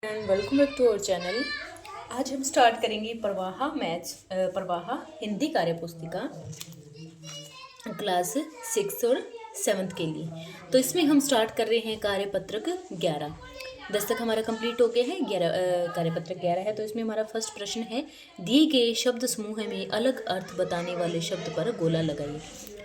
And welcome back to our channel. आज हम start करेंगे प्रवाह हिंदी कार्य पुस्तिका क्लास 6 और 7 के लिए। तो इसमें हम स्टार्ट कर रहे हैं कार्यपत्रक 11। 10 तक हमारा कंप्लीट हो गया है। 11 कार्यपत्रक 11 है। तो इसमें हमारा फर्स्ट प्रश्न है, दिए गए शब्द समूह में अलग अर्थ बताने वाले शब्द पर गोला लगाइए।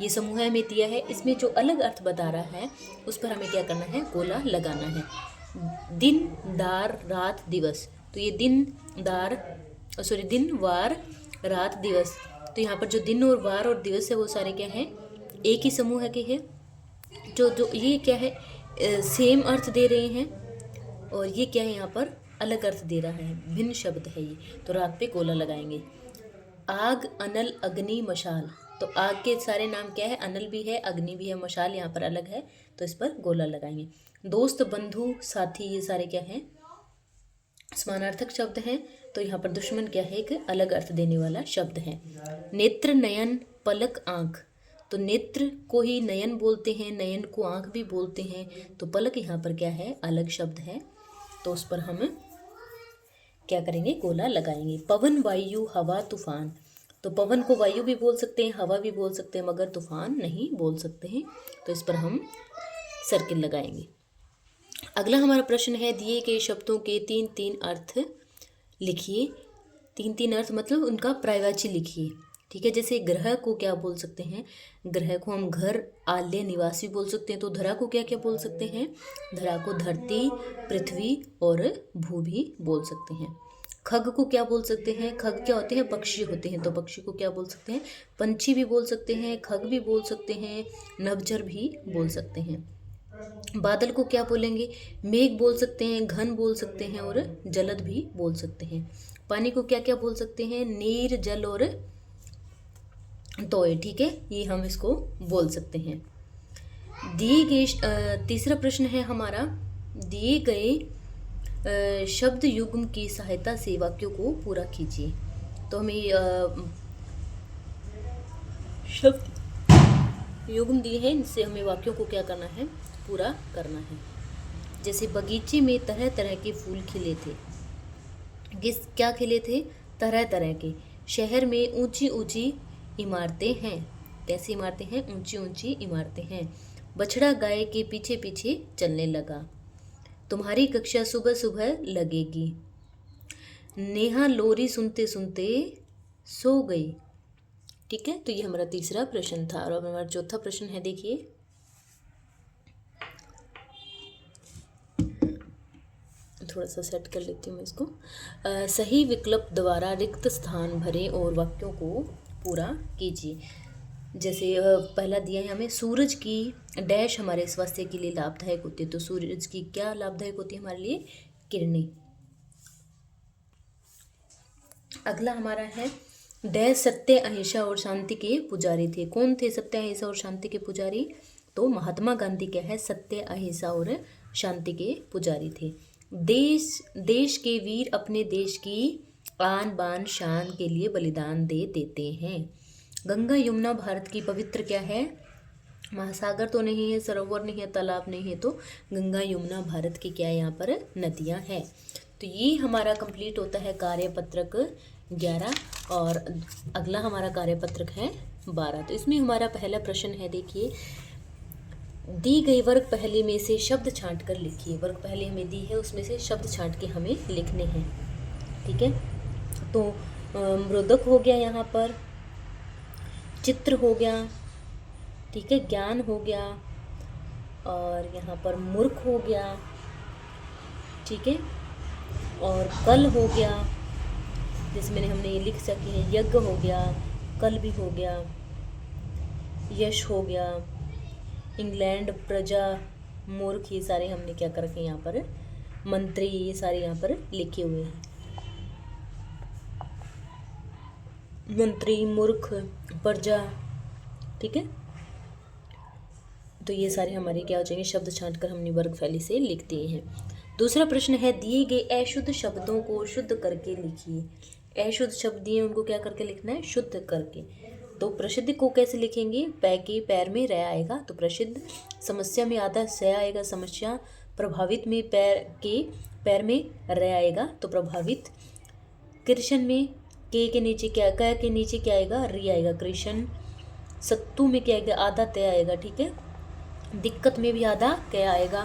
ये समूह हमें दिया है, इसमें जो अलग अर्थ बता रहा है उस पर हमें क्या करना है, गोला लगाना है। दिन, दार, रात, दिवस। तो ये दिन वार, रात, दिवस। तो यहाँ पर जो दिन और वार और दिवस है वो सारे क्या हैं, एक ही समूह के हैं। जो ये क्या है, सेम अर्थ दे रहे हैं, और ये क्या है, यहाँ पर अलग अर्थ दे रहा है, भिन्न शब्द है ये। तो रात पे गोला लगाएंगे। आग, अनल, अग्नि, मशाल। तो आग के सारे नाम क्या है, अनल भी है, अग्नि भी है, मशाल यहाँ पर अलग है, तो इस पर गोला लगाएंगे। दोस्त, बंधु, साथी, ये सारे क्या हैं, समानार्थक शब्द हैं। तो यहाँ पर दुश्मन क्या है, एक अलग अर्थ देने वाला शब्द है। नेत्र, नयन, पलक, आँख। तो नेत्र को ही नयन बोलते हैं, नयन को आँख भी बोलते हैं। तो पलक यहाँ पर क्या है, अलग शब्द है, तो उस पर हम क्या करेंगे, गोला लगाएंगे। पवन, वायु, हवा, तूफान। तो पवन को वायु भी बोल सकते हैं, हवा भी बोल सकते हैं, मगर तूफान नहीं बोल सकते हैं। तो इस पर हम सर्किल लगाएंगे। अगला हमारा प्रश्न है, दिए गए शब्दों के 3-3 अर्थ लिखिए। 3-3 अर्थ मतलब उनका पर्यायवाची लिखिए। ठीक है, जैसे ग्रह को क्या बोल सकते हैं, ग्रह को हम घर, आल्य, निवासी बोल सकते हैं। तो धरा को क्या क्या बोल सकते हैं, धरा को धरती, पृथ्वी और भू भी बोल सकते हैं। खग को क्या बोल सकते हैं, खग क्या होते हैं, पक्षी होते हैं। तो पक्षी को क्या बोल सकते हैं, पंछी भी बोल सकते हैं, खग भी बोल सकते हैं, नभजर भी बोल सकते हैं। बादल को क्या बोलेंगे, मेघ बोल सकते हैं, घन बोल सकते हैं और जलद भी बोल सकते हैं। पानी को क्या क्या बोल सकते हैं, नीर, जल और तोय। ठीक है, ये हम इसको बोल सकते हैं। दिए गए तीसरा प्रश्न है हमारा, दिए गए शब्द युग्म की सहायता से वाक्यों को पूरा कीजिए। तो हमें शब्द युग्म दिए हैं, इनसे हमें वाक्यों को क्या करना है, पूरा करना है। जैसे बगीचे में तरह तरह के फूल खिले थे। क्या खिले थे, तरह तरह के। शहर में ऊंची ऊंची इमारतें हैं। कैसी इमारतें हैं, ऊंची ऊंची इमारतें हैं। बछड़ा गाय के पीछे पीछे चलने लगा। तुम्हारी कक्षा सुबह सुबह लगेगी। नेहा लोरी सुनते सुनते सो गई। ठीक है, तो ये हमारा तीसरा प्रश्न था। और अब हमारा चौथा प्रश्न है, देखिए, थोड़ा सा सेट कर लेती हूँ मैं इसको। सही विकल्प द्वारा रिक्त स्थान भरें और वाक्यों को पूरा कीजिए। जैसे पहला दिया है हमें, सूरज की डैश हमारे स्वास्थ्य के लिए लाभदायक होती है। तो सूरज की क्या लाभदायक होती है हमारे लिए, किरणें। अगला हमारा है, डैश सत्य, अहिंसा और शांति के पुजारी थे। कौन थे सत्य, अहिंसा और शांति के पुजारी, तो महात्मा गांधी क्या है, सत्य, अहिंसा और शांति के पुजारी थे। देश के वीर अपने देश की आन बान शान के लिए बलिदान दे देते हैं। गंगा यमुना भारत की पवित्र क्या है, महासागर तो नहीं है, सरोवर नहीं है, तालाब नहीं है, तो गंगा यमुना भारत की क्या है, यहाँ पर नदियाँ हैं। तो ये हमारा कंप्लीट होता है कार्यपत्रक 11। और अगला हमारा कार्यपत्रक है 12। तो इसमें हमारा पहला प्रश्न है, देखिए, दी गई वर्ग पहले में से शब्द छांट कर लिखिए। वर्ग पहले हमें दी है, उसमें से शब्द छांट के हमें लिखने हैं। ठीक है, तो मृदक हो गया, यहाँ पर चित्र हो गया, ठीक है, ज्ञान हो गया, और यहाँ पर मूर्ख हो गया, ठीक है, और कल हो गया, जिसमें हमने ये लिख सके हैं, यज्ञ हो गया, कल भी हो गया, यश हो गया, इंग्लैंड, प्रजा, मूर्ख, ये सारे हमने क्या कर रखे यहाँ पर, मंत्री, ये सारे यहाँ पर लिखे हुए हैं। मंत्री, मूर्ख, प्रजा, ठीक है, तो ये सारे हमारे क्या हो जाएंगे, शब्द छांट कर हमने वर्ग फैली से लिख दिए हैं। दूसरा प्रश्न है, दिए गए अशुद्ध शब्दों को शुद्ध करके लिखिए। अशुद्ध शब्द दिए, उनको क्या करके लिखना है, शुद्ध करके। तो प्रसिद्ध को कैसे लिखेंगे, पै के पैर में रह आएगा, तो प्रसिद्ध। समस्या में आधा स आएगा, समस्या। प्रभावित में पैर के पैर में र आएगा तो प्रभावित। कृष्ण में के नीचे क्या, क के नीचे क्या आएगा, री आएगा, कृष्ण। सत्तू में क्या आएगा, आधा तय आएगा, ठीक है। दिक्कत में भी आधा क्या आएगा,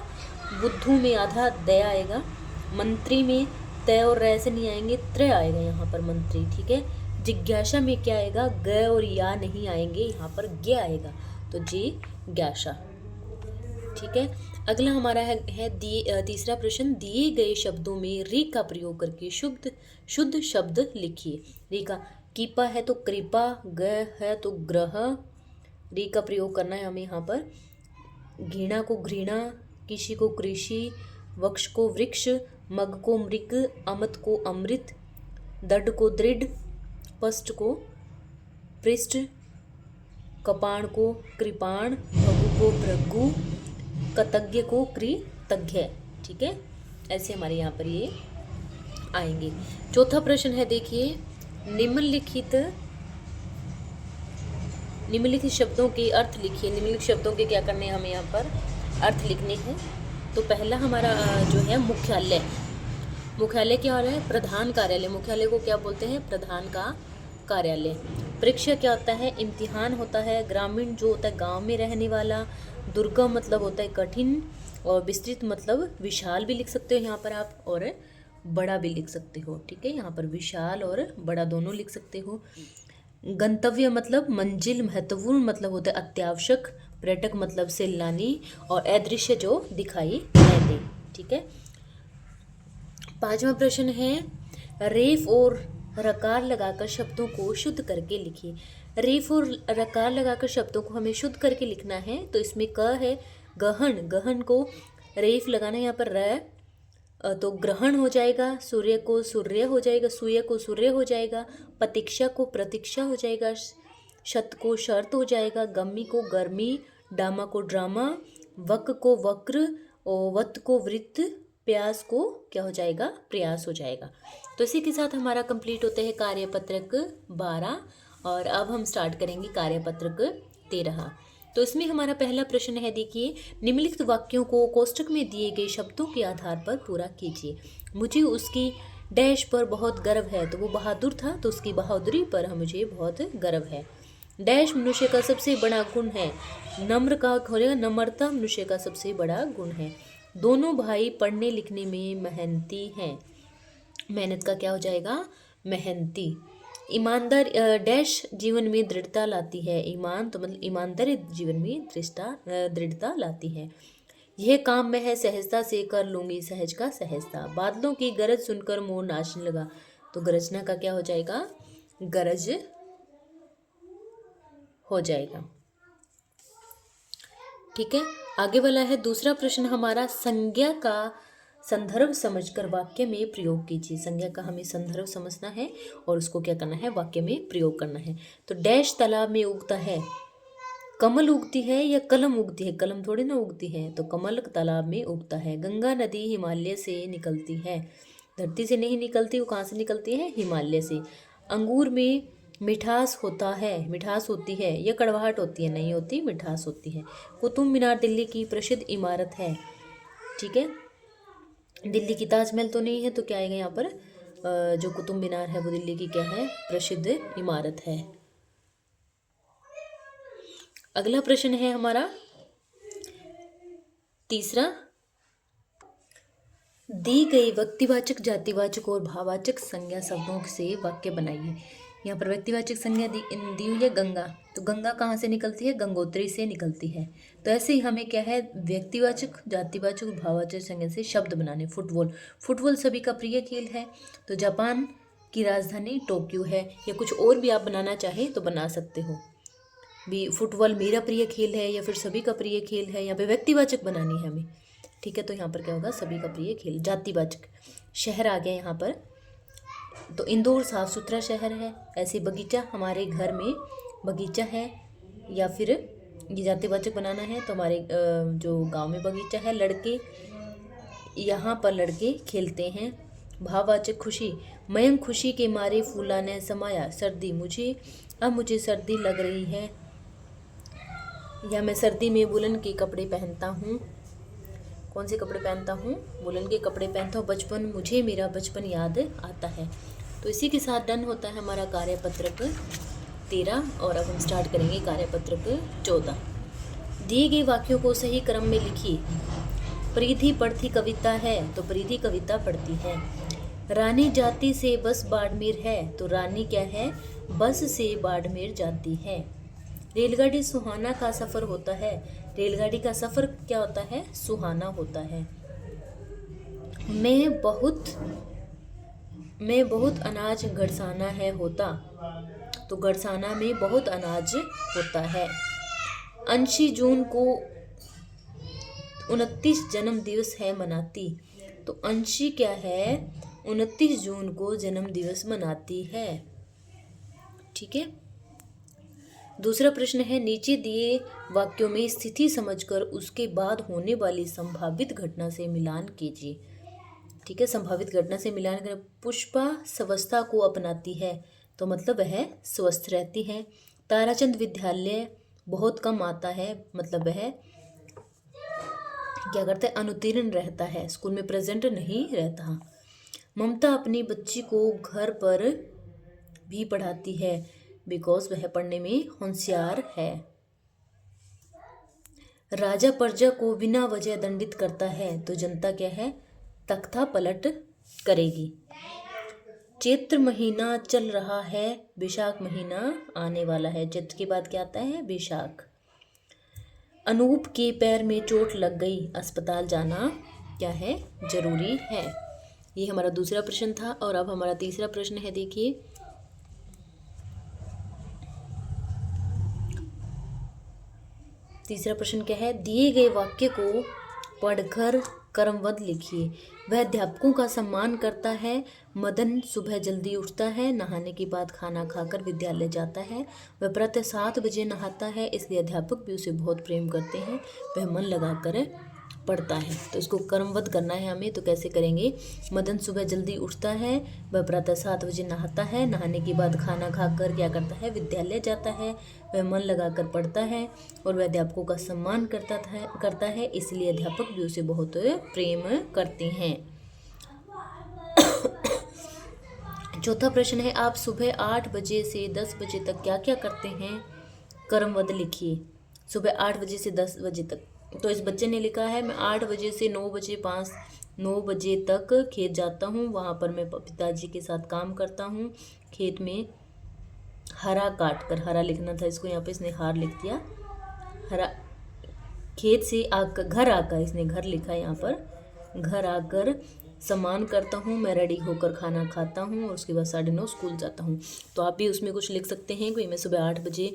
बुद्धू में आधा दय आएगा। मंत्री में तय और रै से नहीं आएंगे, त्रय आएगा यहाँ पर मंत्री, ठीक है। जिज्ञासा में क्या आएगा, ग और या नहीं आएंगे, यहाँ पर ग आएगा, तो जिज्ञासा, ठीक है। अगला हमारा है तीसरा प्रश्न, दिए गए शब्दों में री का प्रयोग करके शुद्ध शब्द लिखिए। री का कीपा है तो कृपा, ग है तो ग्रह, री का प्रयोग करना है हमें यहाँ पर। घृणा को घृणा, किसी को कृषि, वृक्ष को वृक्ष, मग को मृग, अमृत को अमृत, दृढ़ को दृढ़, पृष्ठ को पृष्ठ, कपाण को कृपाण, भृगु को भृगु, कृतज्ञ को कृतज्ञ, ठीक है। ऐसे हमारे यहाँ पर ये आएंगे। चौथा प्रश्न है, देखिए, निम्नलिखित शब्दों के अर्थ लिखिए। निम्नलिखित शब्दों के क्या करने हैं, हमें यहाँ पर अर्थ लिखने हैं। तो पहला हमारा जो है मुख्यालय। मुख्यालय क्या हो रहा है, प्रधान कार्यालय। मुख्यालय को क्या बोलते हैं, प्रधान का कार्यालय। परीक्षा क्या होता है, इम्तिहान होता है। ग्रामीण जो होता है गांव में रहने वाला। दुर्गम मतलब होता है कठिन, और विस्तृत मतलब विशाल भी लिख सकते हो यहाँ पर आप, और बड़ा भी लिख सकते हो, ठीक है। यहाँ पर विशाल और बड़ा दोनों लिख सकते हो। गंतव्य मतलब मंजिल। महत्वपूर्ण मतलब होता है अत्यावश्यक। पर्यटक मतलब सैलानी, और अदृश्य जो दिखाई न दे, ठीक है। पांचवा प्रश्न है, रेफ और रकार लगाकर शब्दों को शुद्ध करके लिखिए। रेफ और रकार लगाकर शब्दों को हमें शुद्ध करके लिखना है। तो इसमें क है गहन, गहन को रेफ लगाना है यहाँ पर, र तो ग्रहण हो जाएगा। सूर्य को सूर्य हो जाएगा, सूर्य को सूर्य हो जाएगा। प्रतीक्षा को प्रतीक्षा हो जाएगा। शत को शर्त हो जाएगा। गम्मी को गर्मी, डामा को ड्रामा, वक को वक्र, और वत को वृत्त, प्यास को क्या हो जाएगा, प्रयास हो जाएगा। तो इसी के साथ हमारा कंप्लीट होता है कार्यपत्रक 12, और अब हम स्टार्ट करेंगे कार्यपत्रक 13। तो इसमें हमारा पहला प्रश्न है, देखिए, निम्नलिखित वाक्यों को कोष्ठक में दिए गए शब्दों के आधार पर पूरा कीजिए। मुझे उसकी डैश पर बहुत गर्व है, तो वो बहादुर था, तो उसकी बहादुरी पर मुझे बहुत गर्व है। डैश मनुष्य का सबसे बड़ा गुण है, नम्र का हो जाएगा, नम्रता मनुष्य का सबसे बड़ा गुण है। दोनों भाई पढ़ने लिखने में मेहनती हैं, मेहनत का क्या हो जाएगा, मेहनती। ईमानदार डैश जीवन में दृढ़ता लाती है, ईमान तो मतलब ईमानदारी जीवन में दृढ़ता लाती है। यह काम मैं है सहजता से कर लूँगी, सहज का सहजता। बादलों की गरज सुनकर मोर नाचने लगा, तो गरजना का क्या हो जाएगा, गरज हो जाएगा, ठीक है। आगे वाला है दूसरा प्रश्न हमारा, संज्ञा का संदर्भ समझकर वाक्य में प्रयोग कीजिए। संज्ञा का हमें संदर्भ समझना है और उसको क्या करना है, वाक्य में प्रयोग करना है। तो डैश तालाब में उगता है, कमल उगती है या कलम उगती है, कलम थोड़ी ना उगती है, तो कमल तालाब में उगता है। गंगा नदी हिमालय से निकलती है, धरती से नहीं निकलती, वो कहाँ से निकलती है, हिमालय से। अंगूर में मिठास होता है, मिठास होती है या कड़वाहट होती है, नहीं होती, मिठास होती है। कुतुब मीनार दिल्ली की प्रसिद्ध इमारत है, ठीक है। दिल्ली की ताजमहल तो नहीं है, तो क्या आएगा यहाँ पर, जो कुतुब मीनार है वो दिल्ली की क्या है, प्रसिद्ध इमारत है। अगला प्रश्न है हमारा तीसरा, दी गई व्यक्तिवाचक, जातिवाचक और भाववाचक संज्ञा शब्दों से वाक्य बनाइए। यहाँ पर व्यक्तिवाचक संज्ञा दी हुई है गंगा, तो गंगा कहाँ से निकलती है, गंगोत्री से निकलती है। तो ऐसे ही हमें क्या है, व्यक्तिवाचक, जातिवाचक, भाववाचक संज्ञा से शब्द बनाने। फुटबॉल, फुटबॉल सभी का प्रिय खेल है, तो जापान की राजधानी टोक्यो है, या कुछ और भी आप बनाना चाहें तो बना सकते हो भी। फुटबॉल मेरा प्रिय खेल है या फिर सभी का प्रिय खेल है, यहाँ पे व्यक्तिवाचक बनानी है हमें, ठीक है। तो यहाँ पर क्या होगा, सभी का प्रिय खेल। जातिवाचक, शहर आ गया यहाँ पर, तो इंदौर साफ सुथरा शहर है। ऐसे बगीचा, हमारे घर में बगीचा है, या फिर ये जातिवाचक बनाना है तो हमारे जो गांव में बगीचा है। लड़के, यहाँ पर लड़के खेलते हैं। भाववाचक, खुशी, मयंक खुशी के मारे फूला ने समाया। सर्दी, मुझे सर्दी लग रही है, या मैं सर्दी में वुलन के कपड़े पहनता हूँ। कौन से कपड़े पहनता हूँ? वुलन के कपड़े पहनता हूँ। बचपन, मुझे मेरा बचपन याद आता है। तो इसी के साथ डन होता है हमारा कार्यपत्रक 13 और अब हम स्टार्ट करेंगे कार्यपत्रक 14। दिए गए वाक्यों को सही क्रम में लिखिए। प्रीति पढ़ती कविता है तो प्रीति कविता पढ़ती है। रानी जाती से बस बाड़मेर है तो रानी क्या है? बस से बाड़मेर जाती है। रेलगाड़ी सुहाना का सफ़र होता है। रेलगाड़ी का सफ़र क्या होता है? सुहाना होता है। मैं बहुत अनाज गड़साना है होता तो गड़साना में बहुत अनाज होता है। अंशी जून को 29 जन्म दिवस है मनाती तो अंशी क्या है? 29 जून को जन्म दिवस मनाती है। ठीक है। दूसरा प्रश्न है, नीचे दिए वाक्यों में स्थिति समझकर उसके बाद होने वाली संभावित घटना से मिलान कीजिए। ठीक है, संभावित घटना से मिलान करें। पुष्पा स्वस्थता को अपनाती है तो मतलब वह स्वस्थ रहती है। ताराचंद विद्यालय बहुत कम आता है मतलब वह क्या करता है? अनुत्तीर्ण रहता है, स्कूल में प्रेजेंट नहीं रहता। ममता अपनी बच्ची को घर पर भी पढ़ाती है बिकॉज वह पढ़ने में होशियार है। राजा प्रजा को बिना वजह दंडित करता है तो जनता क्या है? तख्ता पलट करेगी। चैत्र महीना चल रहा है, बैसाख महीना आने वाला है। चैत्र के बाद क्या आता है? बैसाख। अनूप के पैर में चोट लग गई, अस्पताल जाना क्या है? जरूरी है। ये हमारा दूसरा प्रश्न था और अब हमारा तीसरा प्रश्न है। देखिए, तीसरा प्रश्न क्या है? दिए गए वाक्य को पढ़कर क्रमबद्ध लिखिए। वह अध्यापकों का सम्मान करता है। मदन सुबह जल्दी उठता है, नहाने के बाद खाना खाकर विद्यालय जाता है। वह प्रातः 7 बजे नहाता है इसलिए अध्यापक भी उसे बहुत प्रेम करते हैं। वह मन लगाकर पढ़ता है। तो इसको क्रमबद्ध करना है हमें, तो कैसे करेंगे? मदन सुबह जल्दी उठता है, वह प्रातः 7 बजे नहाता है, नहाने के बाद खाना खाकर क्या करता है? विद्यालय जाता है। वह मन लगाकर पढ़ता है और वह अध्यापकों का सम्मान करता है इसलिए अध्यापक भी उसे बहुत प्रेम करते हैं। चौथा प्रश्न है, आप सुबह 8 बजे से 10 बजे तक क्या क्या करते हैं? क्रमबद्ध लिखिए। सुबह 8 बजे से 10 बजे तक, तो इस बच्चे ने लिखा है मैं 8 बजे से 9 बजे तक खेत जाता हूँ। वहाँ पर मैं पिताजी के साथ काम करता हूँ। खेत में हरा काट कर, हरा लिखना था इसको, यहाँ पे इसने हार लिख दिया। हरा, खेत से आकर, घर आकर, इसने घर लिखा है यहाँ पर। घर आकर सामान करता हूँ, मैं रेडी होकर खाना खाता हूँ और उसके बाद 9:30 स्कूल जाता हूँ। तो आप भी उसमें कुछ लिख सकते हैं कि मैं सुबह 8 बजे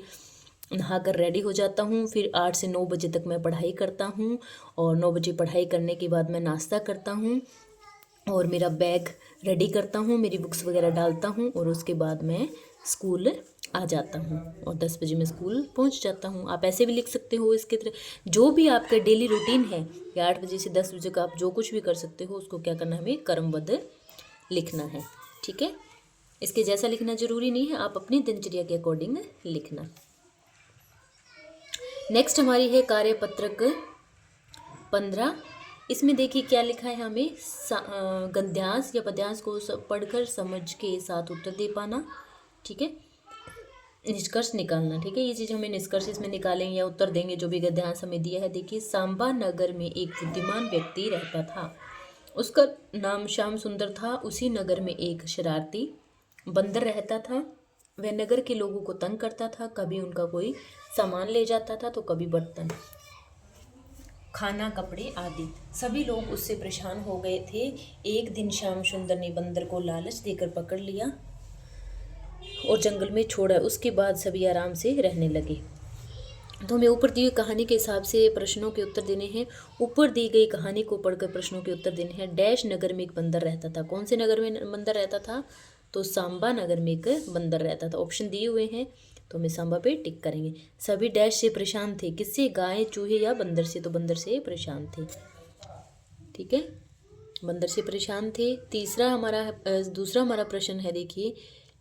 नहाकर रेडी हो जाता हूँ, फिर 8 से 9 बजे तक मैं पढ़ाई करता हूँ और 9 बजे पढ़ाई करने के बाद मैं नाश्ता करता हूँ और मेरा बैग रेडी करता हूँ, मेरी बुक्स वगैरह डालता हूँ और उसके बाद मैं स्कूल आ जाता हूँ और 10 बजे मैं स्कूल पहुँच जाता हूँ। आप ऐसे भी लिख सकते हो इसके तरह, जो भी आपका डेली रूटीन है या 8 बजे से 10 बजे का आप जो कुछ भी कर सकते हो उसको क्या करना है? हमें क्रमबद्ध लिखना है। ठीक है, इसके जैसा लिखना जरूरी नहीं है, आप अपनी दिनचर्या के अकॉर्डिंग लिखना। नेक्स्ट हमारी है कार्यपत्रक 15। इसमें देखिए क्या लिखा है हमें? गद्यांश या पद्यांश को पढ़कर समझ के साथ उत्तर दे पाना। ठीक है, निष्कर्ष निकालना। ठीक है, ये चीज़ हमें निष्कर्ष इसमें निकालेंगे या उत्तर देंगे जो भी गद्यांश हमें दिया है। देखिए, सांबा नगर में एक बुद्धिमान व्यक्ति रहता था, उसका नाम श्याम सुंदर था। उसी नगर में एक शरारती बंदर रहता था। वह नगर के लोगों को तंग करता था, कभी उनका कोई सामान ले जाता था तो कभी बर्तन, खाना, कपड़े आदि। सभी लोग उससे परेशान हो गए थे। एक दिन श्याम सुंदर ने बंदर को लालच देकर पकड़ लिया और जंगल में छोड़ा। उसके बाद सभी आराम से रहने लगे। तो हमें ऊपर दी हुई कहानी के हिसाब से प्रश्नों के उत्तर देने हैं। ऊपर दी गई कहानी को पढ़कर प्रश्नों के उत्तर देने हैं। डैश नगर में एक बंदर रहता था। कौन से नगर में बंदर रहता था? तो सांबा नगर में एक बंदर रहता था। ऑप्शन दिए हुए हैं तो हमें सांबा पे टिक करेंगे। सभी डैश से परेशान थे। किससे? गाय, चूहे या बंदर से? तो बंदर से परेशान थे। ठीक है, बंदर से परेशान थे। दूसरा हमारा प्रश्न है, देखिए,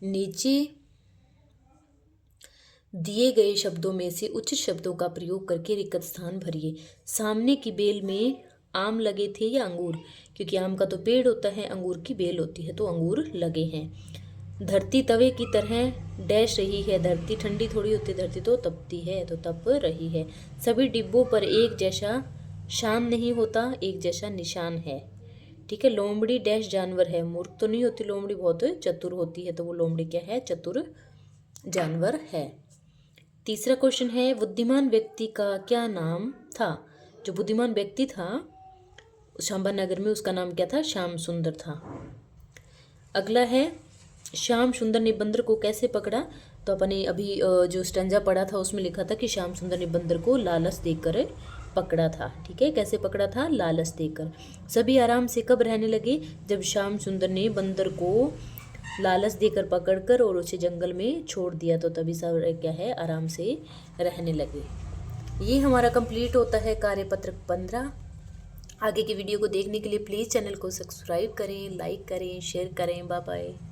नीचे दिए गए शब्दों में से उचित शब्दों का प्रयोग करके रिक्त स्थान भरिए। सामने की बेल में आम लगे थे या अंगूर, क्योंकि आम का तो पेड़ होता है, अंगूर की बेल होती है, तो अंगूर लगे हैं। धरती तवे की तरह डैश रही है, धरती ठंडी थोड़ी होती, धरती तो तपती है, तो तप रही है। सभी डिब्बों पर एक जैसा शान नहीं होता, एक जैसा निशान है। ठीक है। लोमड़ी डैश जानवर है, मूर्ख तो नहीं होती लोमड़ी, बहुत चतुर होती है, तो वो लोमड़ी क्या है, चतुर जानवर है। तीसरा क्वेश्चन है, बुद्धिमान व्यक्ति का क्या नाम था। जो बुद्धिमान व्यक्ति था शांबानगर में, उसका नाम क्या था, श्याम सुंदर था। अगला है, श्याम सुंदर ने बंदर को कैसे पकड़ा। तो अपने अभी जो स्टंजा पढ़ा था उसमें लिखा था कि श्याम सुंदर ने बंदर को लालच देकर पकड़ा था। ठीक है, कैसे पकड़ा था, लालच देकर। सभी आराम से कब रहने लगे, जब श्याम सुंदर ने बंदर को लालच देकर पकड़कर और उसे जंगल में छोड़ दिया, तो तभी सब क्या है, आराम से रहने लगे। ये हमारा कंप्लीट होता है कार्यपत्र 15। आगे की वीडियो को देखने के लिए प्लीज़ चैनल को सब्सक्राइब करें, लाइक करें, शेयर करें। Bye bye.